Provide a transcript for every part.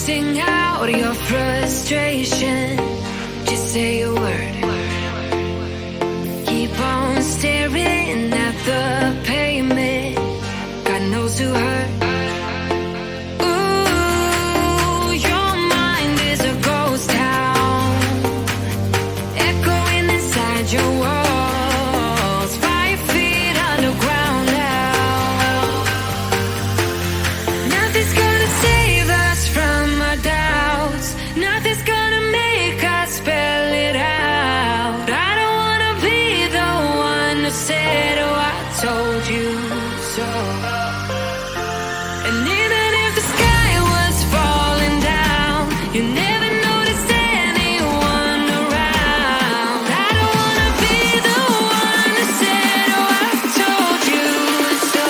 Sing out your frustration. Just say a word. Keep on staring at the pavement. God knows who hurt. Ooh, your mind is a ghost town, echoing inside your walls. 5 feet underground now. Nothing's gonna save us from our doubts. Nothing's gonna make us spell it out. I don't wanna be the one who said, oh, I told you so. And even if the sky was falling down, you never noticed anyone around. I don't wanna be the one who said, oh, I told you so.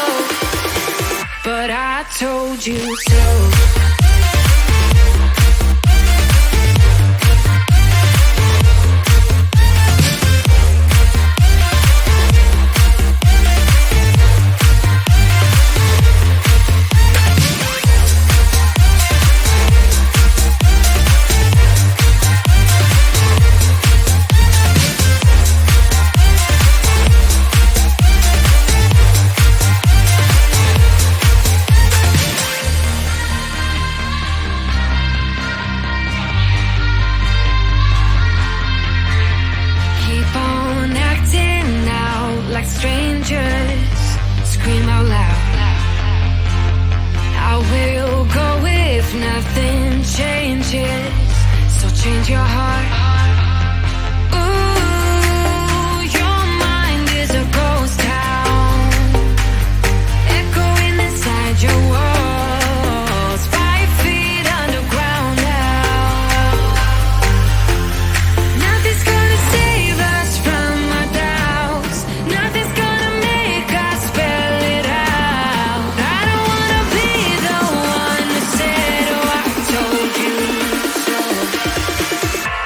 But I told you so. Keep on acting out like strangers. Scream out loud. I will go if nothing changes. So change your heart. Ooh, your mind is a ghost town, echoing inside your walls. 5 feet underground now. Nothing's gonna save us from our doubts. Nothing's gonna make us spell it out. I don't wanna be the one who said, oh, I told you so.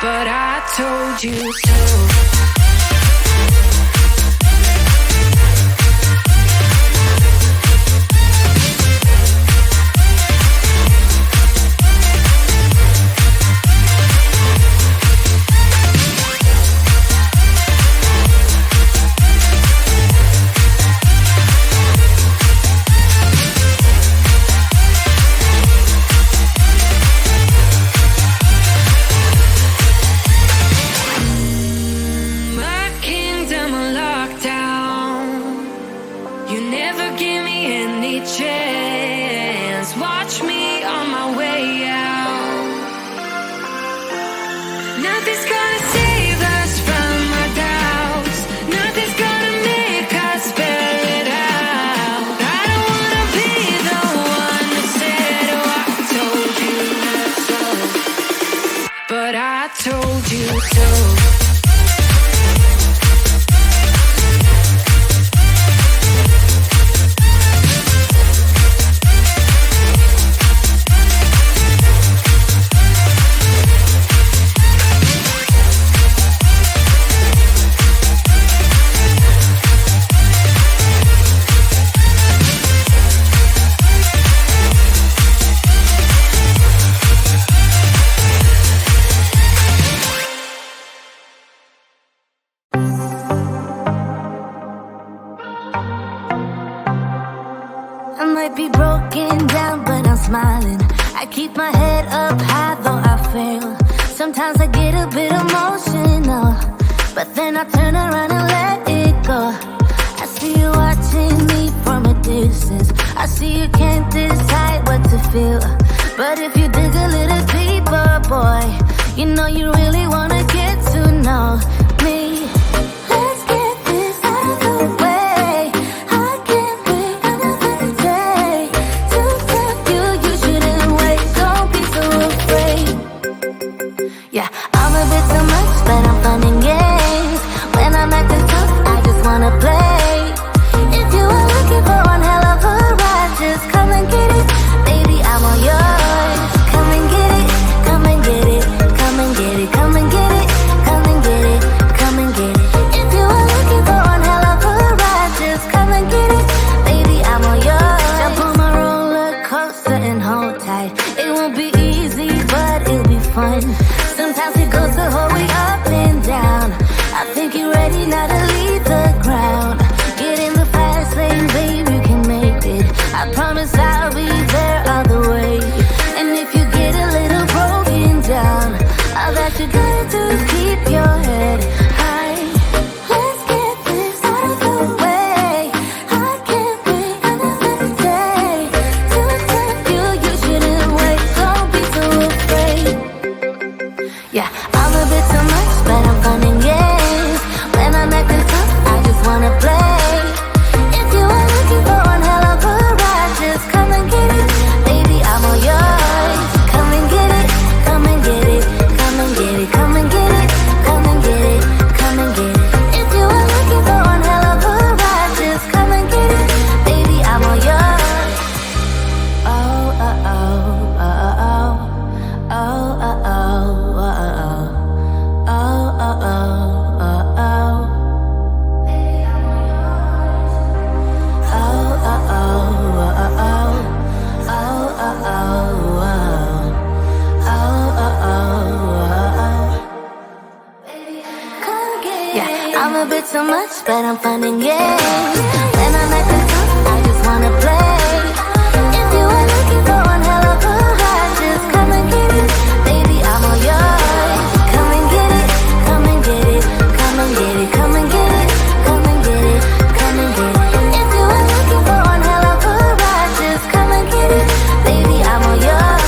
But I told you so. My kingdom on lockdown. You never give me any chance. Watch me on my way out. Nothing's gonna save us from our doubts. Nothing's gonna make us spell it out. I don't wanna be the one who said, oh, I told you so. But I told you so. I might be broken down, but I'm smiling. I keep my head up high, though I fail. Sometimes I get a bit emotional, but then I turn around and let it go. I see you watching me from a distance. I see you can't decide what to feel. But if you dig a little deeper, boy, you know you really wanna get to know me. Let's get this out of the way. I can't wait another day to tell you you shouldn't wait. Don't be so afraid. Yeah, I'm a bit too much, but I'm fun and games. When I'm acting tough, I just wanna play. If you are looking for one hell of a ride, just come and get it. Baby, I'm all yours. Come and get it, come and get it, come and get it, come and get it, come and get it. I promise I'll be there all the way. And if you get a little broken down, all that you gotta do is keep your head high. Let's get this out of the way. I can't wait another day to tell you you shouldn't wait. Don't be so afraid. Yeah, I'm a bit too much, but I'm fun and games. When I'm acting tough, I just wanna play. If you are looking for one hell of a ride, just come and get it. Baby, I'm all yours. Come and get it, come and get it, come and get it, come and get it, come and get it, come and get it. If you are looking for one hell of a ride, just come and get it. Baby, I'm all yours. Oh, oh, oh, oh, oh, oh, oh, oh, oh, oh, oh, oh, oh, oh. I'm a bit too much, but I'm fun and games. When I'm acting tough, I just wanna play. If you are looking for one hell of a ride, just come and get it. Baby, I'm all yours. Come and get it, come and get it, come and get it, come and get it, come and get it, come and get it. If you are looking for one hell of a ride, just come and get it. Baby, I'm all yours.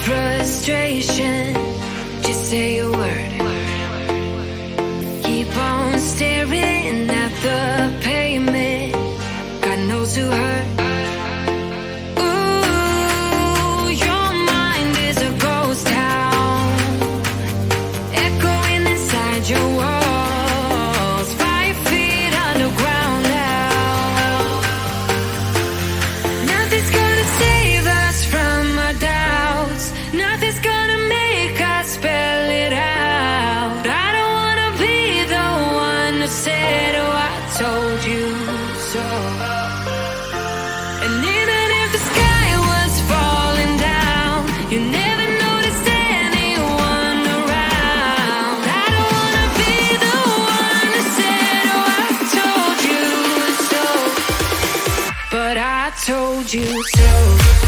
frustration. Just say a word. Keep on staring at the pavement. God knows who hurt. told you so.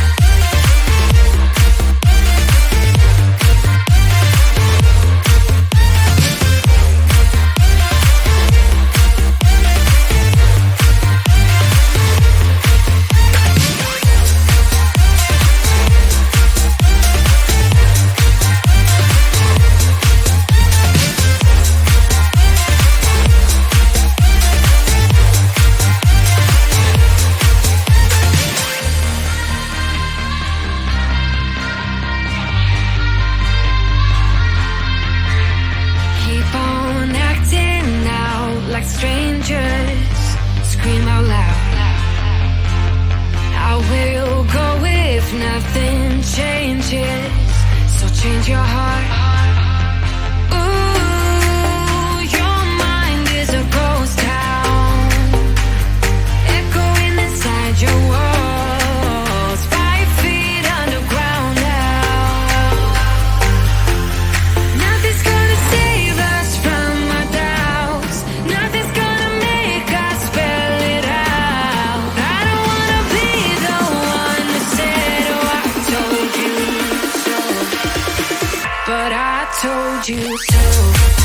But I told you so.